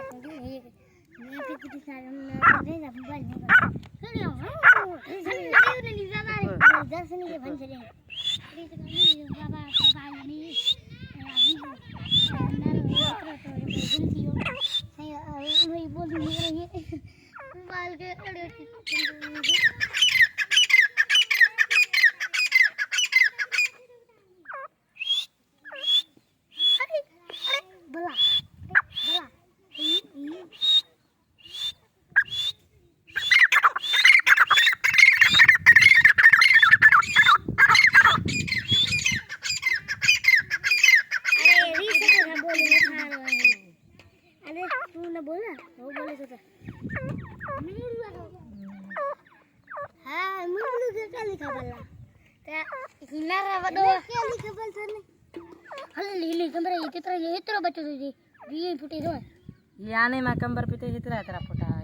किती सारं मोबाईल बोला हो बोलत होता हाँ मुझे क्या लिखा बल्ला क्या नारा बदो क्या लिखा बल सर ने हल्ले लीली कमरे इतरा बच्चों तुझे ये फुटे दो याने मा कंबर पे ते हितरा तेरा फोटा